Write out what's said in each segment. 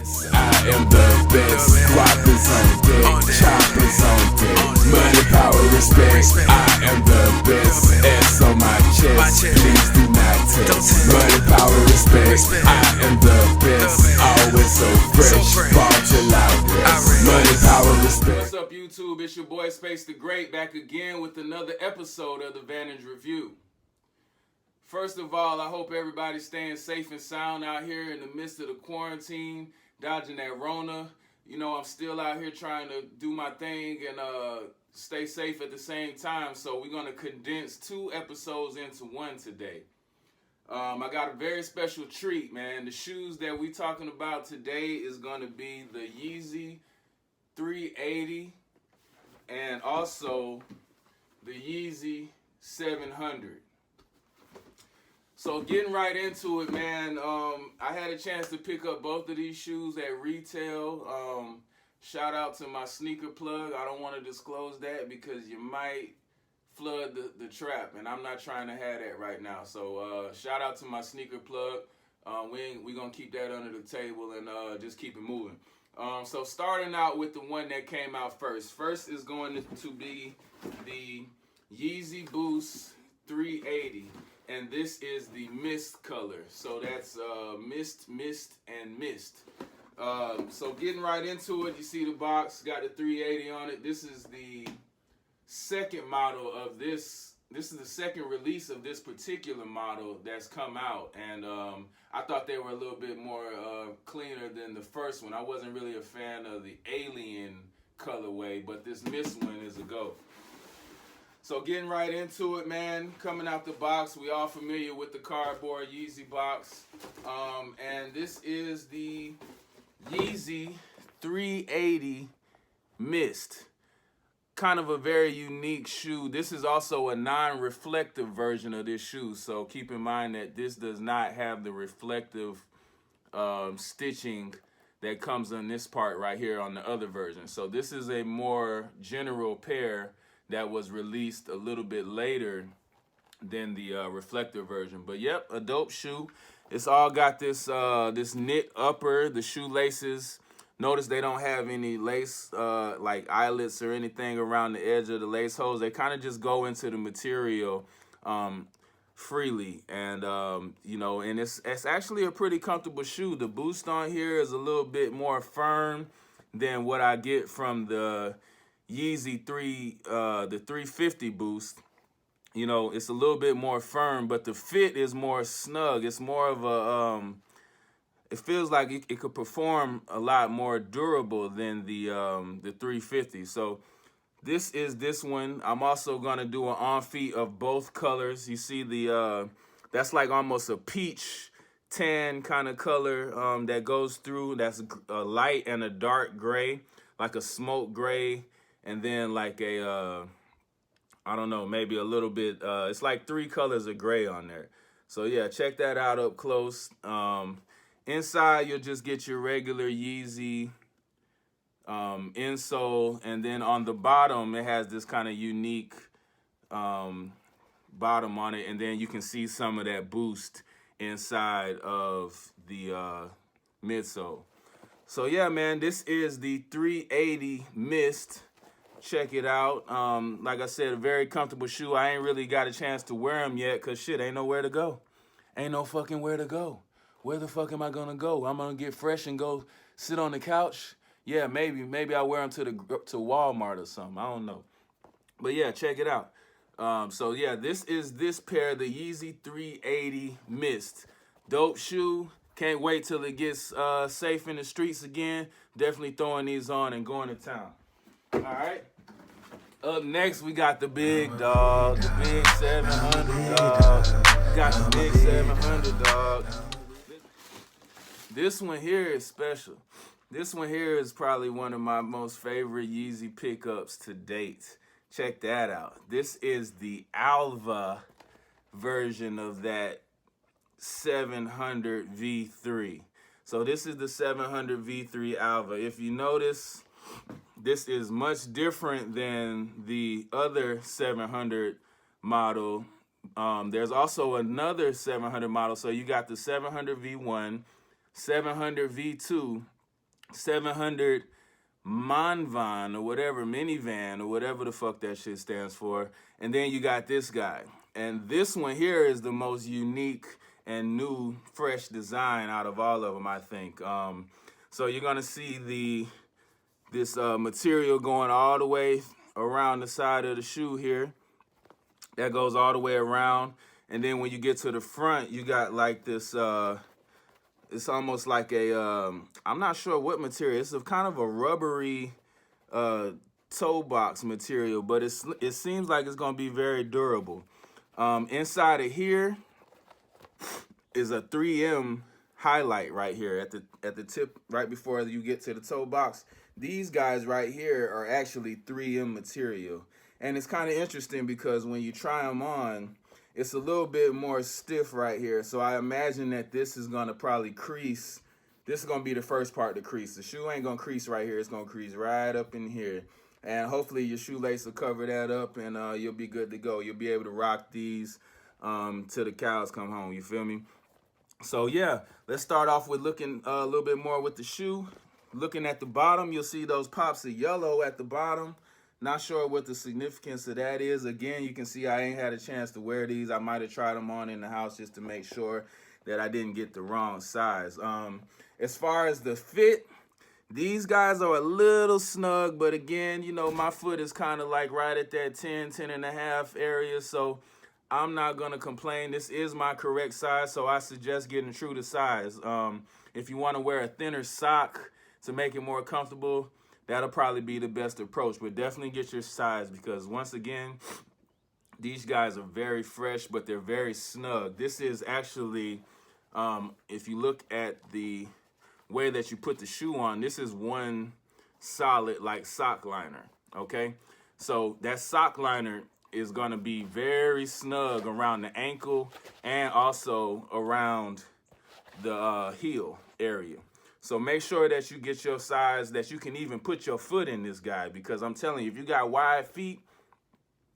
best. I am the best. Guapas on deck, choppers on deck. Money, power, respect. I am the best. S on my chest. Please do not test. Money, power, respect. I am the best. Always so fresh. Ball till I rest. Money, power, respect. What's up, YouTube? It's your boy Space the Great back again with another episode of the Vantage Review. First of all, I hope everybody's staying safe and sound out here in the midst of the quarantine, dodging that Rona. You know, I'm still out here trying to do my thing and stay safe at the same time. So we're going to condense 2 episodes into one today. I got a very special treat, man. The shoes that we talking about today is going to be the Yeezy 380 and also the Yeezy 700. So getting right into it, man, I had a chance to pick up both of these shoes at retail. Shout out to my sneaker plug. I don't want to disclose that because you might flood the trap, and I'm not trying to have that right now. So shout out to my sneaker plug. We're going to keep that under the table and just keep it moving. So starting out with the one that came out first. First is going to be the Yeezy Boost 380. And this is the mist color. So that's mist, and mist. So getting right into it, you see the box, got the 380 on it. This is the second model of this. This is the second release of this particular model that's come out. And I thought they were a little bit more cleaner than the first one. I wasn't really a fan of the alien colorway, but this mist one is a go. So getting right into it, man, coming out the box, we all familiar with the cardboard Yeezy box. And this is the Yeezy 380 Mist. Kind of a very unique shoe. This is also a non-reflective version of this shoe. So keep in mind that this does not have the reflective stitching that comes on this part right here on the other version. So this is a more general pair that was released a little bit later than the reflector version. But yep, a dope shoe. It's all got this this knit upper, the shoelaces. Notice they don't have any lace like eyelets or anything around the edge of the lace holes. They kind of just go into the material freely. And, you know, and it's actually a pretty comfortable shoe. The boost on here is a little bit more firm than what I get from the Yeezy 350 Boost. You know, it's a little bit more firm, but the fit is more snug. It's more of a it feels like it could perform a lot more durable than the 350. So this is this one. I'm also gonna do an on feet of both colors. You see the that's like almost a peach tan kind of color that goes through. That's a light and a dark gray, like a smoke gray. And then like a, I don't know, maybe a little bit, it's like 3 colors of gray on there. So yeah, check that out up close. Inside, you'll just get your regular Yeezy insole. And then on the bottom, it has this kind of unique bottom on it. And then you can see some of that boost inside of the midsole. So yeah, man, this is the 380 Mist. Check it out. Like I said, a very comfortable shoe. I ain't really got a chance to wear them yet because shit, ain't nowhere to go. Ain't no fucking where to go. Where the fuck am I gonna go? I'm gonna get fresh and go sit on the couch? Yeah, maybe I'll wear them to Walmart or something. I don't know. But yeah, check it out. So yeah, this is this pair, the Yeezy 380 Mist. Dope shoe. Can't wait till it gets safe in the streets again. Definitely throwing these on and going to town. All right. Up next, we got the big dog, the big 700 dog. Got the big 700 dog. This one here is special. This one here is probably one of my most favorite Yeezy pickups to date. Check that out. This is the Alvah version of that 700 V3. So this is the 700 V3 Alvah. If you notice, this is much different than the other 700 model. There's also another 700 model. So you got the 700 V1, 700 V2, 700 Manvan or whatever, minivan or whatever the fuck that shit stands for. And then you got this guy. And this one here is the most unique and new, fresh design out of all of them, I think. So you're gonna see this material going all the way around the side of the shoe here. That goes all the way around. And then when you get to the front, you got like this, it's almost like a, I'm not sure what material. It's a kind of a rubbery toe box material, but it seems like it's gonna be very durable. Inside of here is a 3M highlight right here at the tip, right before you get to the toe box. These guys right here are actually 3M material. And it's kind of interesting because when you try them on, it's a little bit more stiff right here. So I imagine that this is gonna probably crease. This is gonna be the first part to crease. The shoe ain't gonna crease right here. It's gonna crease right up in here. And hopefully your shoelace will cover that up and you'll be good to go. You'll be able to rock these till the cows come home, you feel me? So yeah, let's start off with looking a little bit more with the shoe. Looking at the bottom, you'll see those pops of yellow at the bottom. Not sure what the significance of that is. Again, you can see I ain't had a chance to wear these. I might have tried them on in the house just to make sure that I didn't get the wrong size. As far as the fit, these guys are a little snug, but again, you know, my foot is kind of like right at that 10 and a half area, so I'm not gonna complain. This is my correct size, so I suggest getting true to size. If you wanna wear a thinner sock to make it more comfortable, that'll probably be the best approach, but definitely get your size because once again, these guys are very fresh, but they're very snug. This is actually, if you look at the way that you put the shoe on, this is one solid like sock liner, okay? So that sock liner is gonna be very snug around the ankle and also around the heel area. So make sure that you get your size that you can even put your foot in this guy because I'm telling you, if you got wide feet,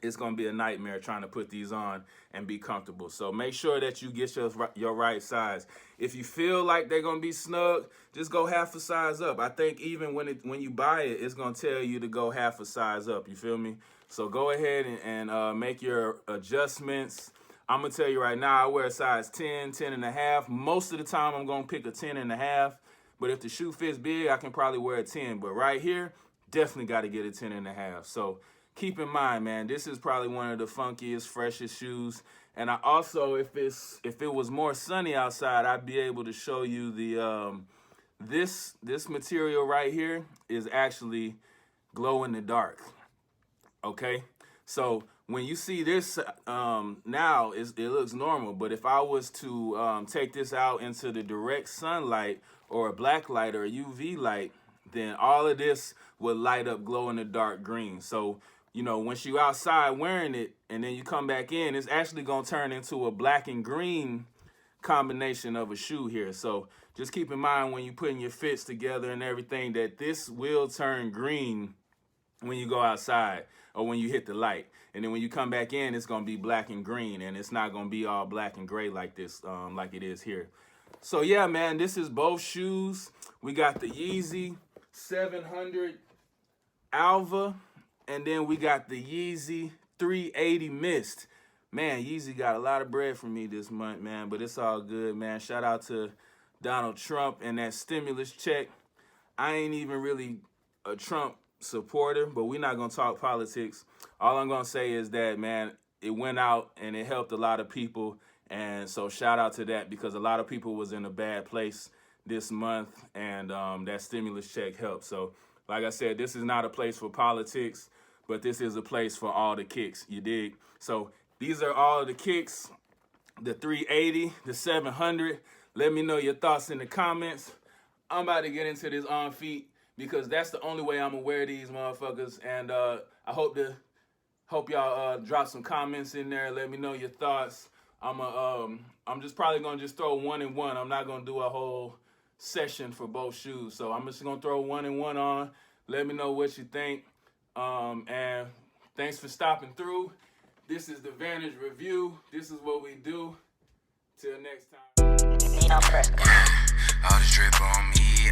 it's gonna be a nightmare trying to put these on and be comfortable. So make sure that you get your right size. If you feel like they're gonna be snug, just go half a size up. I think even when you buy it, it's gonna tell you to go half a size up. You feel me? So go ahead and make your adjustments. I'm gonna tell you right now, I wear a size 10, 10 and a half. Most of the time, I'm gonna pick a 10 and a half. But if the shoe fits big, I can probably wear a 10. But right here, definitely got to get a 10 and a half. So keep in mind, man, this is probably one of the funkiest, freshest shoes. And I also, if it was more sunny outside, I'd be able to show you the this material right here is actually glow in the dark. Okay, so when you see this now, it looks normal. But if I was to take this out into the direct sunlight or a black light or a UV light, then all of this would light up glow in the dark green. So, you know, once you outside wearing it and then you come back in, it's actually gonna turn into a black and green combination of a shoe here. So just keep in mind when you're putting your fits together and everything that this will turn green when you go outside or when you hit the light. And then when you come back in, it's gonna be black and green and it's not gonna be all black and gray like this, like it is here. So yeah, man, this is both shoes. We got the Yeezy 700 Alvah, and then we got the Yeezy 380 Mist. Man, Yeezy got a lot of bread from me this month, man, but it's all good, man. Shout out to Donald Trump and that stimulus check. I ain't even really a Trump supporter, but we're not gonna talk politics. All I'm gonna say is that, man, it went out and it helped a lot of people. And so shout out to that because a lot of people was in a bad place this month and that stimulus check helped. So like I said, this is not a place for politics, but this is a place for all the kicks, you dig? So these are all the kicks, the 380, the 700. Let me know your thoughts in the comments. I'm about to get into this on feet because that's the only way I'm gonna wear these motherfuckers. And I hope y'all drop some comments in there. Let me know your thoughts. I'm just probably gonna just throw 1 and 1. I'm not gonna do a whole session for both shoes. So I'm just gonna throw 1 and 1 on. Let me know what you think. And thanks for stopping through. This is the Vantage Review. This is what we do. Till next time. All the drip on me,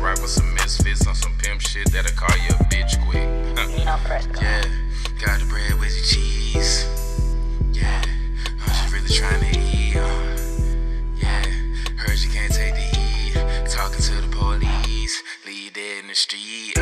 rock with some misfits on some pimp shit that'll call you a bitch quick. Yeah, got the bread with your cheese. Yeah, I'm just really trying to eat. Yeah, heard you can't take the heat. Talking to the police, leave you dead in the street.